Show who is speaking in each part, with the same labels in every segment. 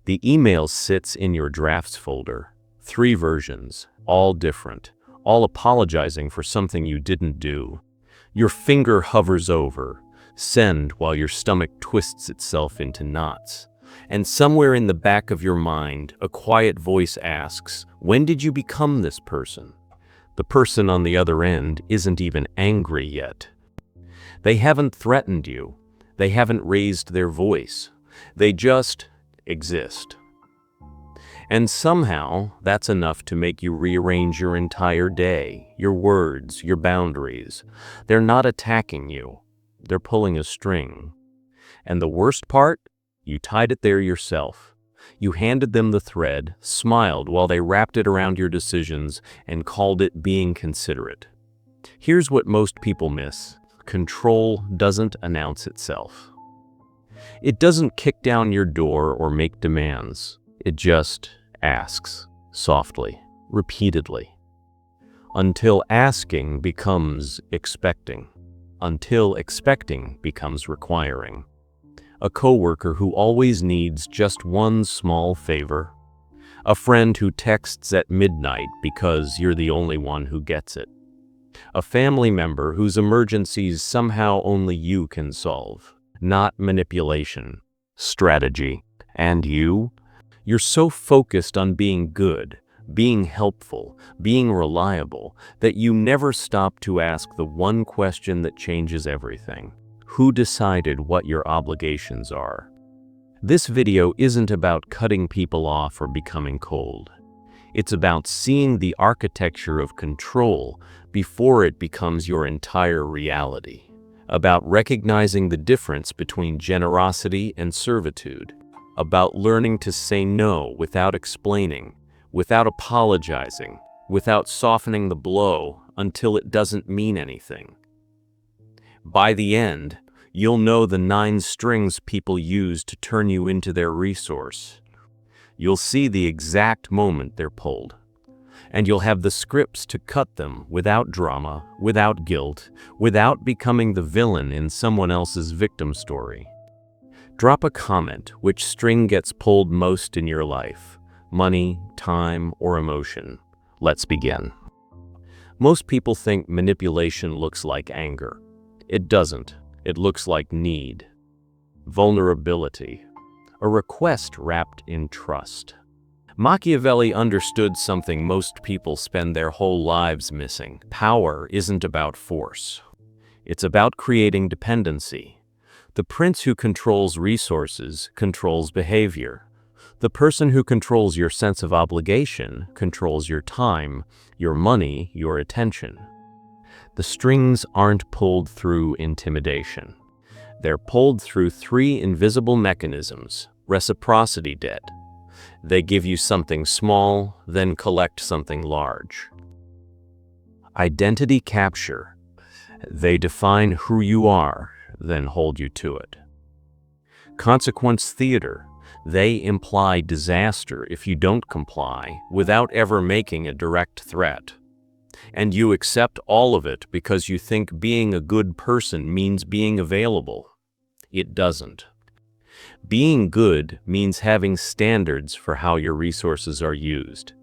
Speaker 1: The email sits in your drafts folder. 3 versions, all different, all apologizing for something you didn't do. Your finger hovers over, send, while your stomach twists itself into knots. And somewhere in the back of your mind, a quiet voice asks, when did you become this person? The person on the other end isn't even angry yet. They haven't threatened you. They haven't raised their voice. They just exist. And somehow, that's enough to make you rearrange your entire day, your words, your boundaries. They're not attacking you. They're pulling a string. And the worst part? You tied it there yourself. You handed them the thread, smiled while they wrapped it around your decisions, and called it being considerate. Here's what most people miss. Control doesn't announce itself. It doesn't kick down your door or make demands. It just asks, softly, repeatedly. Until asking becomes expecting. Until expecting becomes requiring. A coworker who always needs just one small favor. A friend who texts at midnight because you're the only one who gets it. A family member whose emergencies somehow only you can solve. Not manipulation, strategy. And you're so focused on being good, being helpful, being reliable, that you never stop to ask the one question that changes everything. Who decided what your obligations are? This video isn't about cutting people off or becoming cold. It's about seeing the architecture of control before it becomes your entire reality. About recognizing the difference between generosity and servitude. About learning to say no without explaining, without apologizing, without softening the blow until it doesn't mean anything. By the end, you'll know the 9 strings people use to turn you into their resource. You'll see the exact moment they're pulled. And you'll have the scripts to cut them without drama, without guilt, without becoming the villain in someone else's victim story. Drop a comment which string gets pulled most in your life. Money, time, or emotion. Let's begin. Most people think manipulation looks like anger. It doesn't. It looks like need, vulnerability, a request wrapped in trust. Machiavelli understood something most people spend their whole lives missing. Power isn't about force. It's about creating dependency. The prince who controls resources controls behavior. The person who controls your sense of obligation controls your time, your money, your attention. The strings aren't pulled through intimidation. They're pulled through 3 invisible mechanisms. Reciprocity debt. They give you something small, then collect something large. Identity capture. They define who you are, then hold you to it. Consequence theater. They imply disaster if you don't comply without ever making a direct threat. And you accept all of it because you think being a good person means being available. It doesn't. Being good means having standards for how your resources are used.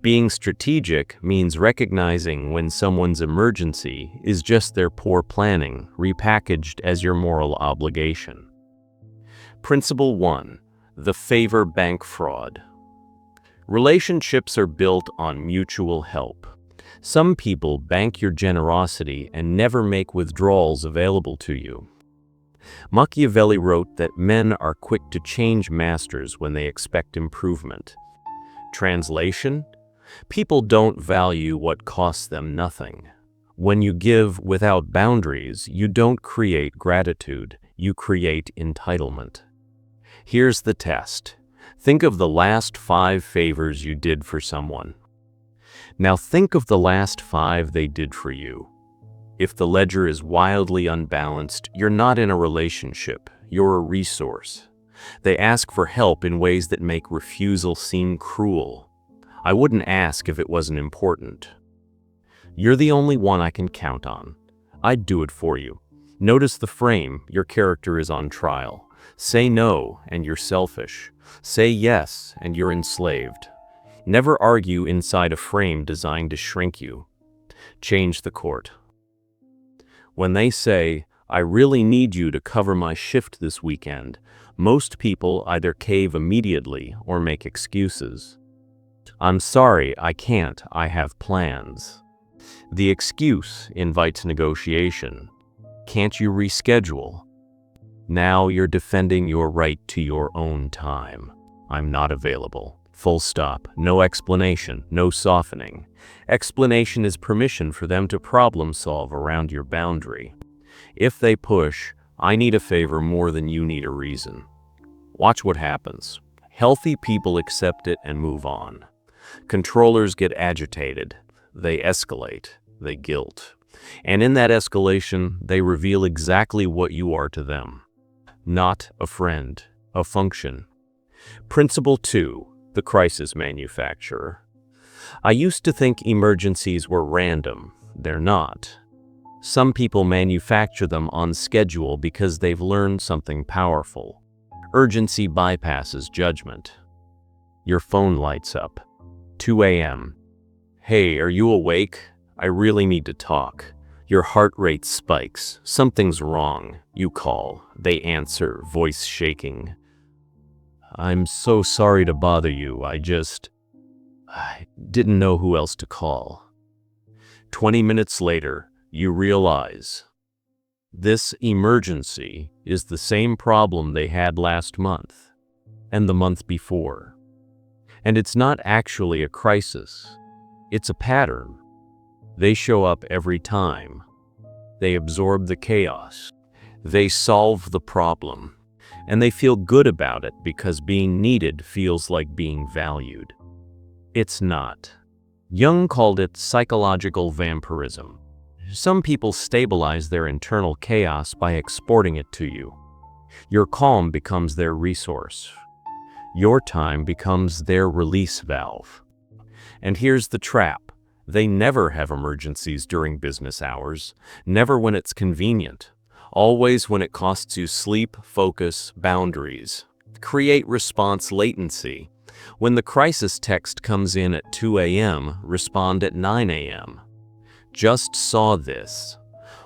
Speaker 1: Being strategic means recognizing when someone's emergency is just their poor planning, repackaged as your moral obligation. Principle 1. The favor bank fraud. Relationships are built on mutual help. Some people bank your generosity and never make withdrawals available to you. Machiavelli wrote that men are quick to change masters when they expect improvement. Translation: people don't value what costs them nothing. When you give without boundaries, you don't create gratitude, you create entitlement. Here's the test. Think of the last 5 favors you did for someone. Now think of the last 5 they did for you. If the ledger is wildly unbalanced, you're not in a relationship, you're a resource. They ask for help in ways that make refusal seem cruel. I wouldn't ask if it wasn't important. You're the only one I can count on. I'd do it for you. Notice the frame, your character is on trial. Say no, and you're selfish. Say yes, and you're enslaved. Never argue inside a frame designed to shrink you. Change the court. When they say, "I really need you to cover my shift this weekend," most people either cave immediately or make excuses. "I'm sorry, I can't, I have plans." The excuse invites negotiation. "Can't you reschedule?" Now you're defending your right to your own time. "I'm not available. Full stop. No explanation, no softening. Explanation is permission for them to problem solve around your boundary. If they push, "I need a favor more than you need a reason." Watch what happens. Healthy people accept it and move on. Controllers get agitated. They escalate. They guilt. And in that escalation, they reveal exactly what you are to them. Not a friend, a function. Principle 2. The crisis manufacturer. I used to think emergencies were random. They're not. Some people manufacture them on schedule because they've learned something powerful. Urgency bypasses judgment. Your phone lights up. 2 a.m. "Hey, are you awake? I really need to talk." Your heart rate spikes. Something's wrong. You call. They answer, voice shaking. "I'm so sorry to bother you. I didn't know who else to call." 20 minutes later, you realize this emergency is the same problem they had last month and the month before. And it's not actually a crisis. It's a pattern. They show up every time. They absorb the chaos. They solve the problem. And they feel good about it because being needed feels like being valued. It's not. Jung called it psychological vampirism. Some people stabilize their internal chaos by exporting it to you. Your calm becomes their resource. Your time becomes their release valve. And here's the trap. They never have emergencies during business hours, never when it's convenient. Always when it costs you sleep, focus, boundaries. Create response latency. When the crisis text comes in at 2 a.m., respond at 9 a.m. "Just saw this.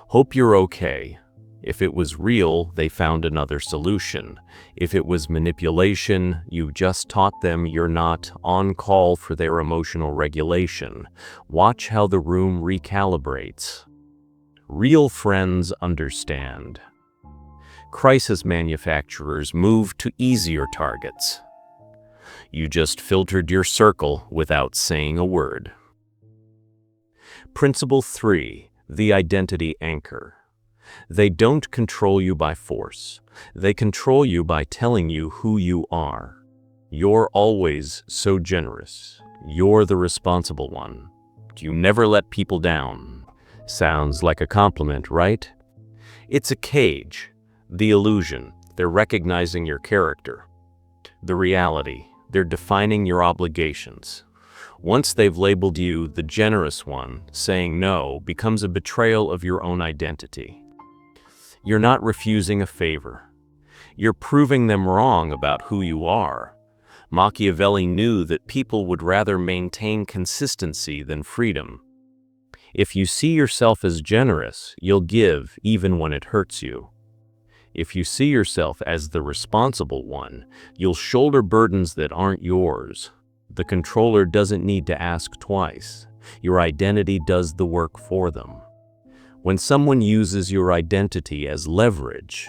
Speaker 1: Hope you're okay." If it was real, they found another solution. If it was manipulation, you just taught them you're not on call for their emotional regulation. Watch how the room recalibrates. Real friends understand. Crisis manufacturers move to easier targets. You just filtered your circle without saying a word. Principle 3. The identity anchor. They don't control you by force. They control you by telling you who you are. You're always so generous. You're the responsible one. You never let people down. Sounds like a compliment, right? It's a cage. The illusion, they're recognizing your character. The reality, they're defining your obligations. Once they've labeled you the generous one, saying no becomes a betrayal of your own identity. You're not refusing a favor. You're proving them wrong about who you are. Machiavelli knew that people would rather maintain consistency than freedom. If you see yourself as generous, you'll give even when it hurts you. If you see yourself as the responsible one, you'll shoulder burdens that aren't yours. The controller doesn't need to ask twice. Your identity does the work for them. When someone uses your identity as leverage,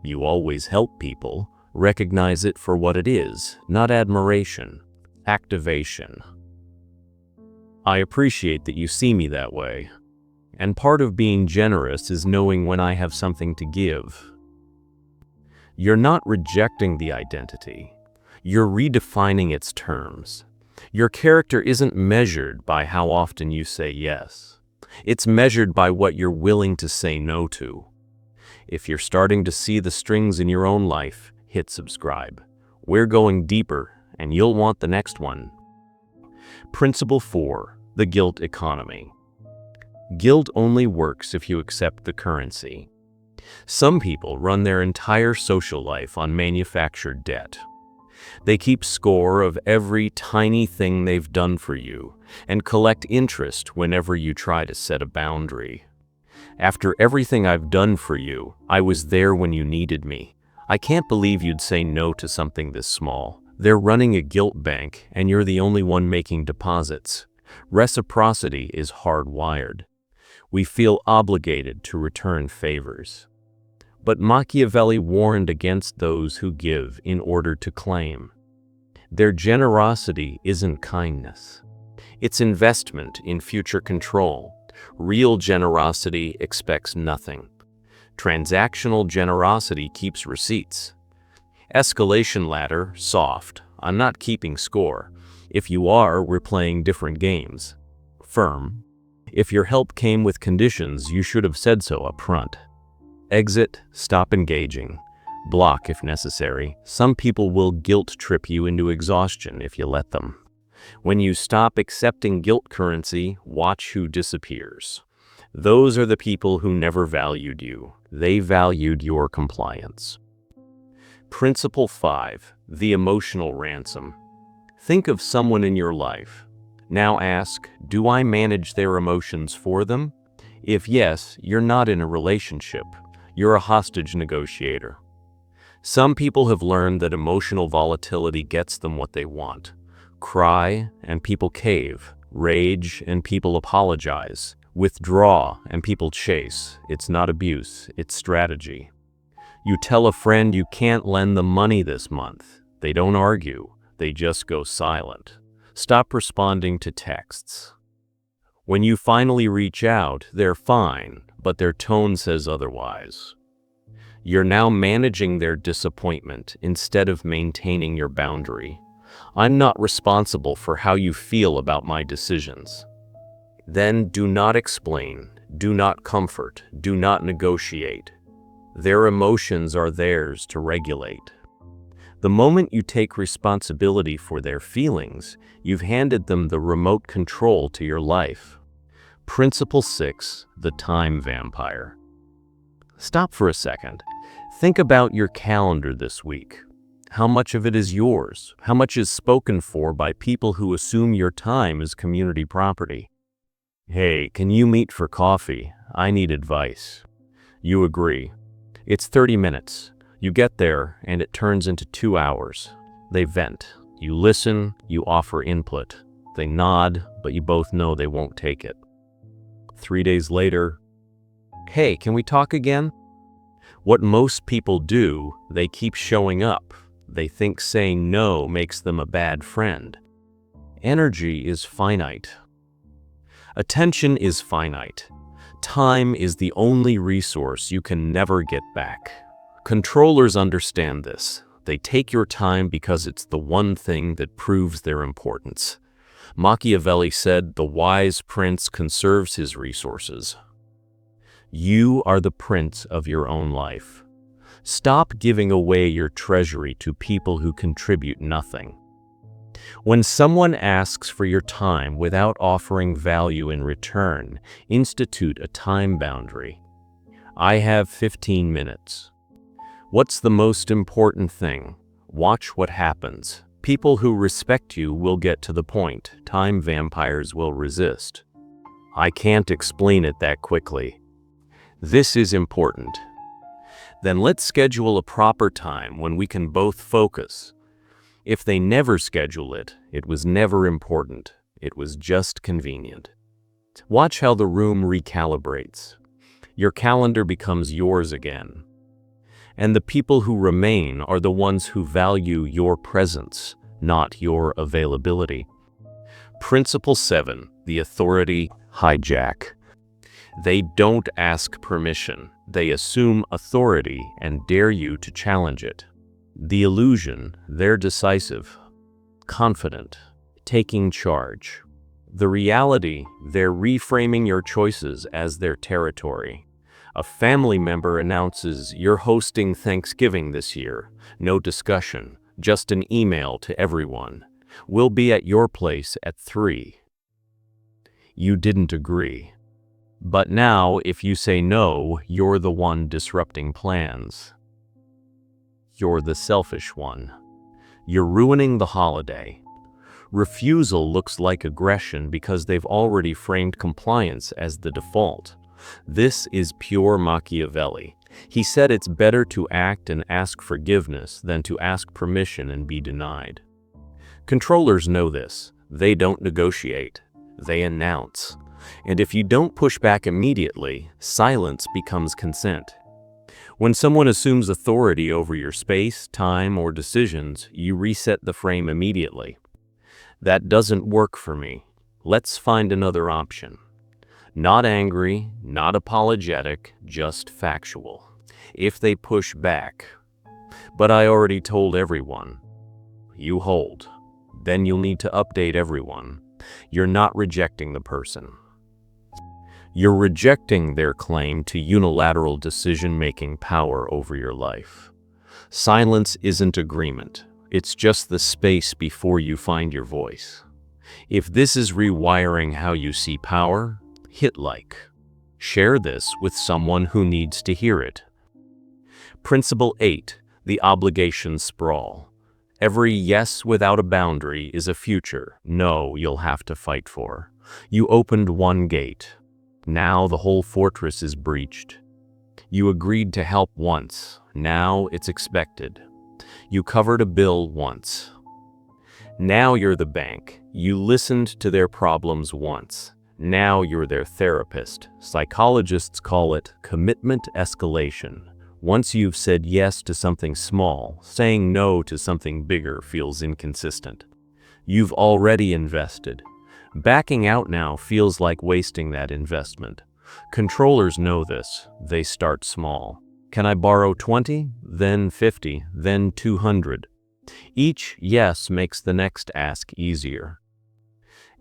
Speaker 1: you always help people. Recognize it for what it is, not admiration, activation. I appreciate that you see me that way. And part of being generous is knowing when I have something to give. You're not rejecting the identity. You're redefining its terms. Your character isn't measured by how often you say yes. It's measured by what you're willing to say no to. If you're starting to see the strings in your own life, hit subscribe. We're going deeper, and you'll want the next one. Principle 4. The guilt economy. Guilt only works if you accept the currency. Some people run their entire social life on manufactured debt. They keep score of every tiny thing they've done for you and collect interest whenever you try to set a boundary. After everything I've done for you, I was there when you needed me. I can't believe you'd say no to something this small. They're running a guilt bank, and you're the only one making deposits. Reciprocity is hardwired. We feel obligated to return favors. But Machiavelli warned against those who give in order to claim. Their generosity isn't kindness. It's investment in future control. Real generosity expects nothing. Transactional generosity keeps receipts. Escalation ladder, soft. I'm not keeping score. If you are, we're playing different games. Firm. If your help came with conditions, you should have said so up front. Exit, stop engaging. Block if necessary. Some people will guilt trip you into exhaustion if you let them. When you stop accepting guilt currency, watch who disappears. Those are the people who never valued you. They valued your compliance. Principle 5. The emotional ransom. Think of someone in your life. Now ask, do I manage their emotions for them? If yes, you're not in a relationship. You're a hostage negotiator. Some people have learned that emotional volatility gets them what they want. Cry, and people cave. Rage, and people apologize. Withdraw, and people chase. It's not abuse, it's strategy. You tell a friend you can't lend them money this month. They don't argue, they just go silent. Stop responding to texts. When you finally reach out, they're fine, but their tone says otherwise. You're now managing their disappointment instead of maintaining your boundary. I'm not responsible for how you feel about my decisions. Then do not explain, do not comfort, do not negotiate. Their emotions are theirs to regulate. The moment you take responsibility for their feelings, you've handed them the remote control to your life. Principle 6. The time vampire. Stop for a second. Think about your calendar this week. How much of it is yours? How much is spoken for by people who assume your time is community property? Hey, can you meet for coffee? I need advice. You agree. It's 30 minutes. You get there, and it turns into 2 hours. They vent. You listen, you offer input. They nod, but you both know they won't take it. 3 days later, hey, can we talk again? What most people do, they keep showing up. They think saying no makes them a bad friend. Energy is finite. Attention is finite. Time is the only resource you can never get back. Controllers understand this. They take your time because it's the one thing that proves their importance. Machiavelli said, "The wise prince conserves his resources." You are the prince of your own life. Stop giving away your treasury to people who contribute nothing. When someone asks for your time without offering value in return, institute a time boundary. I have 15 minutes. What's the most important thing? Watch what happens. People who respect you will get to the point. Time vampires will resist. I can't explain it that quickly. This is important. Then let's schedule a proper time when we can both focus. If they never schedule it, it was never important. It was just convenient. Watch how the room recalibrates. Your calendar becomes yours again. And the people who remain are the ones who value your presence, not your availability. Principle 7. The authority hijack. They don't ask permission. They assume authority and dare you to challenge it. The illusion, they're decisive, confident, taking charge. The reality, they're reframing your choices as their territory. A family member announces, "You're hosting Thanksgiving this year." No discussion, just an email to everyone. "We'll be at your place at 3. You didn't agree. But now, if you say no, you're the one disrupting plans. You're the selfish one. You're ruining the holiday. Refusal looks like aggression because they've already framed compliance as the default. This is pure Machiavelli. He said it's better to act and ask forgiveness than to ask permission and be denied. Controllers know this. They don't negotiate. They announce. And if you don't push back immediately, silence becomes consent. When someone assumes authority over your space, time, or decisions, you reset the frame immediately. That doesn't work for me. Let's find another option. Not angry, not apologetic, just factual. If they push back, but I already told everyone, you hold. Then you'll need to update everyone. You're not rejecting the person. You're rejecting their claim to unilateral decision-making power over your life. Silence isn't agreement. It's just the space before you find your voice. If this is rewiring how you see power, hit like. Share this with someone who needs to hear it. Principle 8, the obligation sprawl. Every yes without a boundary is a future no you'll have to fight for. You opened one gate. Now the whole fortress is breached. You agreed to help once. Now it's expected. You covered a bill once. Now you're the bank. You listened to their problems once. Now you're their therapist. Psychologists call it commitment escalation. Once you've said yes to something small, saying no to something bigger feels inconsistent. You've already invested. Backing out now feels like wasting that investment. Controllers know this. They start small. Can I borrow 20? Then 50, then 200. Each yes makes the next ask easier.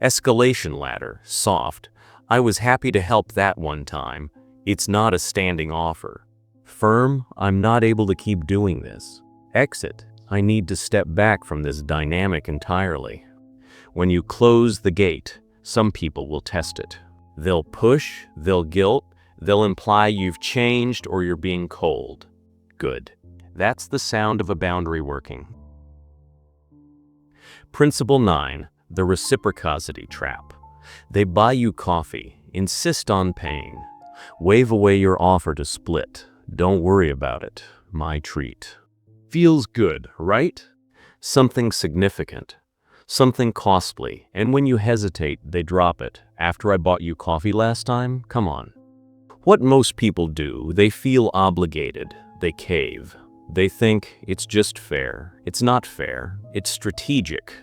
Speaker 1: Escalation ladder, soft. I was happy to help that one time. It's not a standing offer. Firm, I'm not able to keep doing this. Exit, I need to step back from this dynamic entirely. When you close the gate, some people will test it. They'll push, they'll guilt, they'll imply you've changed or you're being cold. Good. That's the sound of a boundary working. Principle 9, the reciprocity trap. They buy you coffee, insist on paying. Wave away your offer to split. Don't worry about it. My treat. Feels good, right? Something significant. Something costly, and when you hesitate, they drop it. After I bought you coffee last time? Come on. What most people do, they feel obligated. They cave. They think it's just fair. It's not fair. It's strategic.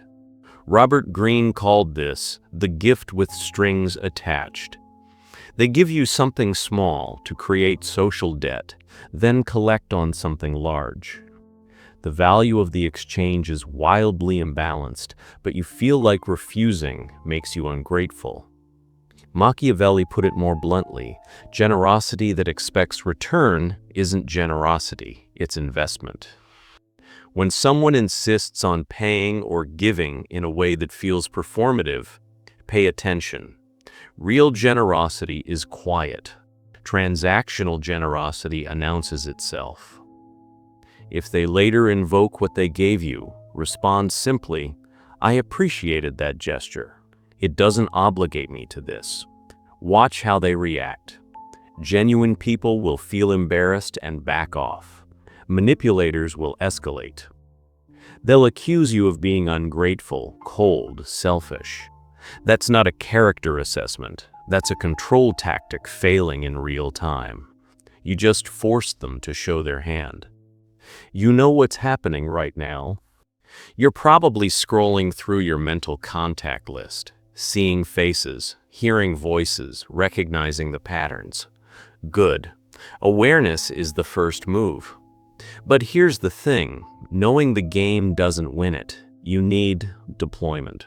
Speaker 1: Robert Greene called this the gift with strings attached. They give you something small to create social debt, then collect on something large. The value of the exchange is wildly imbalanced, but you feel like refusing makes you ungrateful. Machiavelli put it more bluntly, generosity that expects return isn't generosity, it's investment. When someone insists on paying or giving in a way that feels performative, pay attention. Real generosity is quiet. Transactional generosity announces itself. If they later invoke what they gave you, respond simply, I appreciated that gesture. It doesn't obligate me to this. Watch how they react. Genuine people will feel embarrassed and back off. Manipulators will escalate. They'll accuse you of being ungrateful, cold, selfish. That's not a character assessment. That's a control tactic failing in real time. You just forced them to show their hand. You know what's happening right now. You're probably scrolling through your mental contact list, seeing faces, hearing voices, recognizing the patterns. Good. Awareness is the first move. But here's the thing, knowing the game doesn't win it. You need deployment.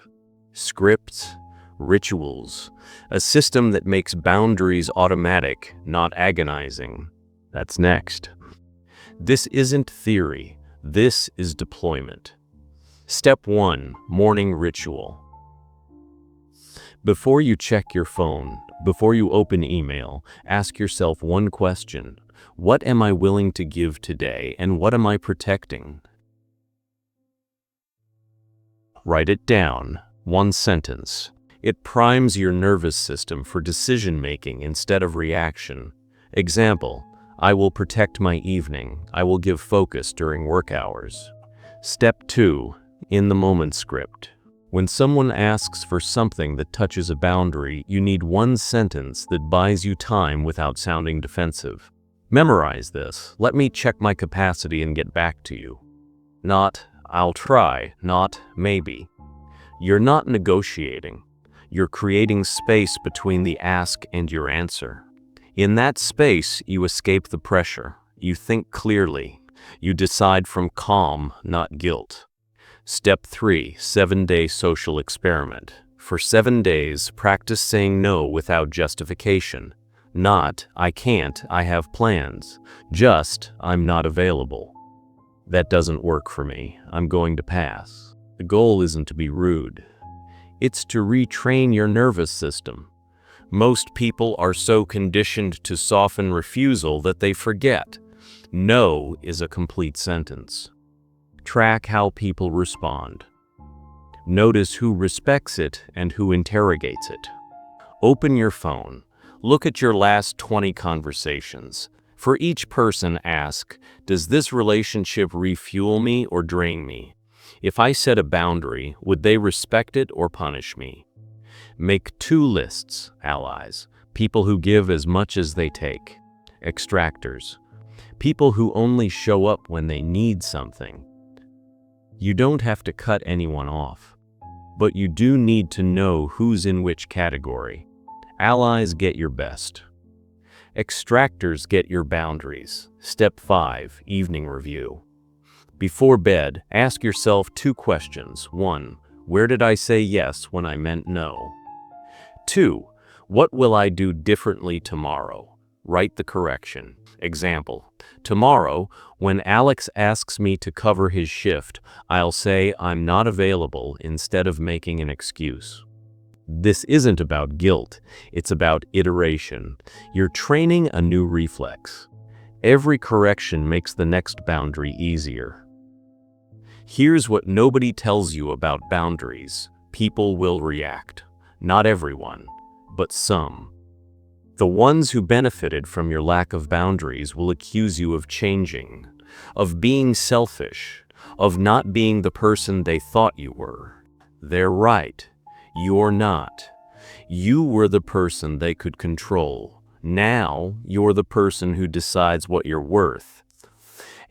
Speaker 1: Scripts, rituals, a system that makes boundaries automatic, not agonizing. That's next. This isn't theory, this is deployment. Step 1, morning ritual. Before you check your phone, before you open email, ask yourself one question. What am I willing to give today, and what am I protecting? Write it down, one sentence. It primes your nervous system for decision-making instead of reaction. Example, I will protect my evening. I will give focus during work hours. Step 2. In the moment script. When someone asks for something that touches a boundary, you need one sentence that buys you time without sounding defensive. Memorize this. Let me check my capacity and get back to you. Not, I'll try, not, maybe. You're not negotiating. You're creating space between the ask and your answer. In that space, you escape the pressure. You think clearly. You decide from calm, not guilt. Step 3. 7-day social experiment. For 7 days, practice saying no without justification. Not, I can't, I have plans. Just, I'm not available. That doesn't work for me. I'm going to pass. The goal isn't to be rude. It's to retrain your nervous system. Most people are so conditioned to soften refusal that they forget. No is a complete sentence. Track how people respond. Notice who respects it and who interrogates it. Open your phone. Look at your last 20 conversations. For each person, ask, does this relationship refuel me or drain me? If I set a boundary, would they respect it or punish me? Make 2 lists, allies, people who give as much as they take, extractors, people who only show up when they need something. You don't have to cut anyone off, but you do need to know who's in which category. Allies get your best. Extractors get your boundaries. Step 5, evening review. Before bed, ask yourself 2 questions. 1, where did I say yes when I meant no? 2, what will I do differently tomorrow? Write the correction. Example, tomorrow, when Alex asks me to cover his shift, I'll say I'm not available instead of making an excuse. This isn't about guilt, it's about iteration. You're training a new reflex. Every correction makes the next boundary easier. Here's what nobody tells you about boundaries. People will react. Not everyone, but some. The ones who benefited from your lack of boundaries will accuse you of changing, of being selfish, of not being the person they thought you were. They're right. You're not. You were the person they could control. Now, you're the person who decides what you're worth.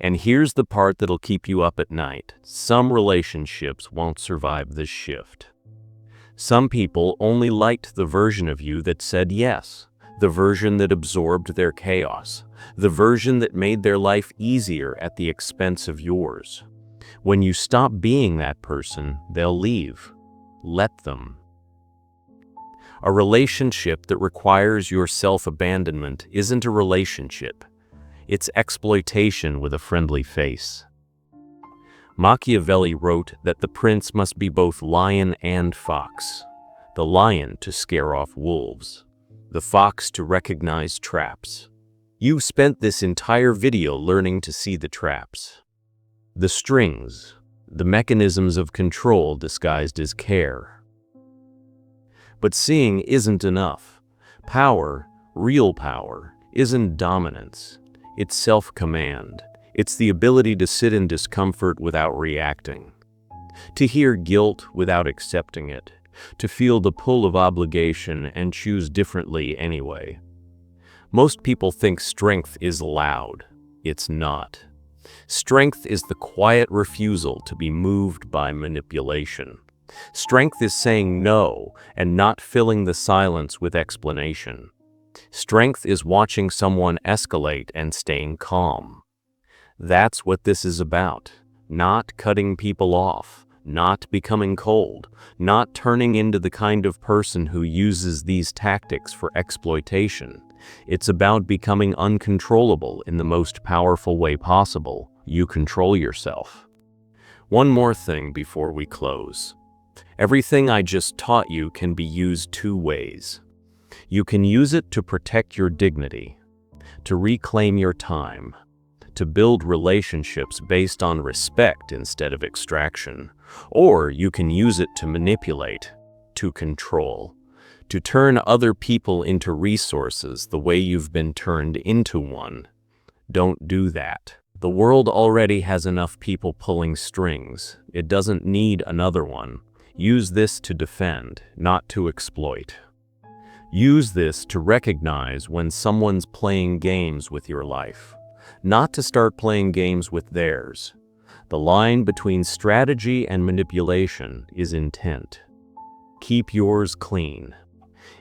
Speaker 1: And here's the part that'll keep you up at night. Some relationships won't survive this shift. Some people only liked the version of you that said yes, the version that absorbed their chaos, the version that made their life easier at the expense of yours. When you stop being that person, they'll leave. Let them. A relationship that requires your self-abandonment isn't a relationship. It's exploitation with a friendly face. Machiavelli wrote that the prince must be both lion and fox. The lion to scare off wolves. The fox to recognize traps. You've spent this entire video learning to see the traps. The strings, the mechanisms of control disguised as care. But seeing isn't enough. Power, real power, isn't dominance. It's self-command. It's the ability to sit in discomfort without reacting. To hear guilt without accepting it. To feel the pull of obligation and choose differently anyway. Most people think strength is loud. It's not. Strength is the quiet refusal to be moved by manipulation. Strength is saying no and not filling the silence with explanation. Strength is watching someone escalate and staying calm. That's what this is about. Not cutting people off, not becoming cold, not turning into the kind of person who uses these tactics for exploitation. It's about becoming uncontrollable in the most powerful way possible. You control yourself. One more thing before we close. Everything I just taught you can be used two ways. You can use it to protect your dignity, to reclaim your time, to build relationships based on respect instead of extraction. Or you can use it to manipulate, to control, to turn other people into resources the way you've been turned into one. Don't do that. The world already has enough people pulling strings. It doesn't need another one. Use this to defend, not to exploit. Use this to recognize when someone's playing games with your life, not to start playing games with theirs. The line between strategy and manipulation is intent. Keep yours clean.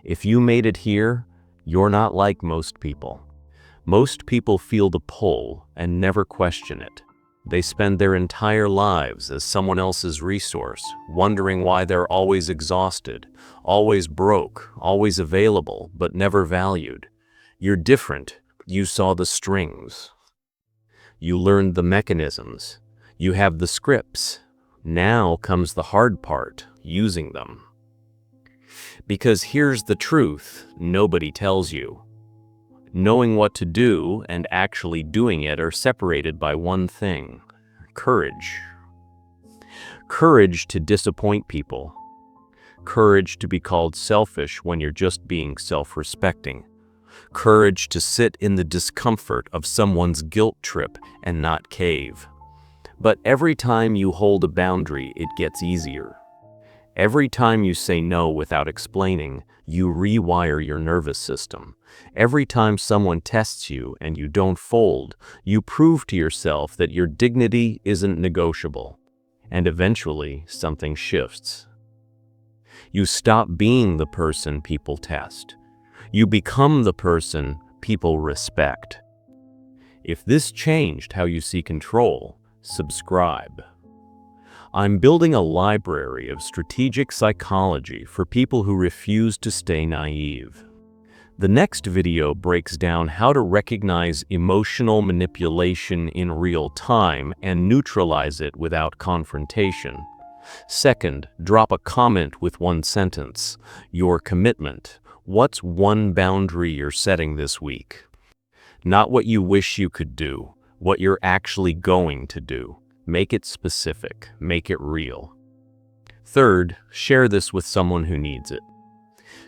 Speaker 1: If you made it here, you're not like most people. Most people feel the pull and never question it. They spend their entire lives as someone else's resource, wondering why they're always exhausted, always broke, always available, but never valued. You're different. You saw the strings. You learned the mechanisms. You have the scripts. Now comes the hard part, using them. Because here's the truth nobody tells you. Knowing what to do and actually doing it are separated by one thing: courage. Courage to disappoint people. Courage to be called selfish when you're just being self-respecting. Courage to sit in the discomfort of someone's guilt trip and not cave. But every time you hold a boundary, it gets easier. Every time you say no without explaining, you rewire your nervous system. Every time someone tests you and you don't fold, you prove to yourself that your dignity isn't negotiable. And eventually, something shifts. You stop being the person people test. You become the person people respect. If this changed how you see control, subscribe. I'm building a library of strategic psychology for people who refuse to stay naive. The next video breaks down how to recognize emotional manipulation in real time and neutralize it without confrontation. Second, drop a comment with one sentence. Your commitment. What's one boundary you're setting this week? Not what you wish you could do, what you're actually going to do. Make it specific, make it real. Third, share this with someone who needs it.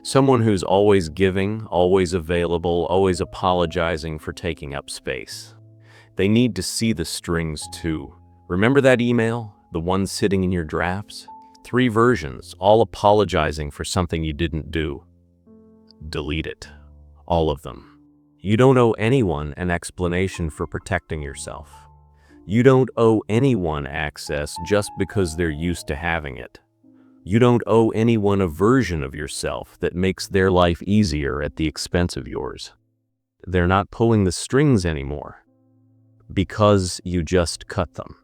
Speaker 1: Someone who's always giving, always available, always apologizing for taking up space. They need to see the strings too. Remember that email? The one sitting in your drafts? 3 versions, all apologizing for something you didn't do. Delete it. All of them. You don't owe anyone an explanation for protecting yourself. You don't owe anyone access just because they're used to having it. You don't owe anyone a version of yourself that makes their life easier at the expense of yours. They're not pulling the strings anymore because you just cut them.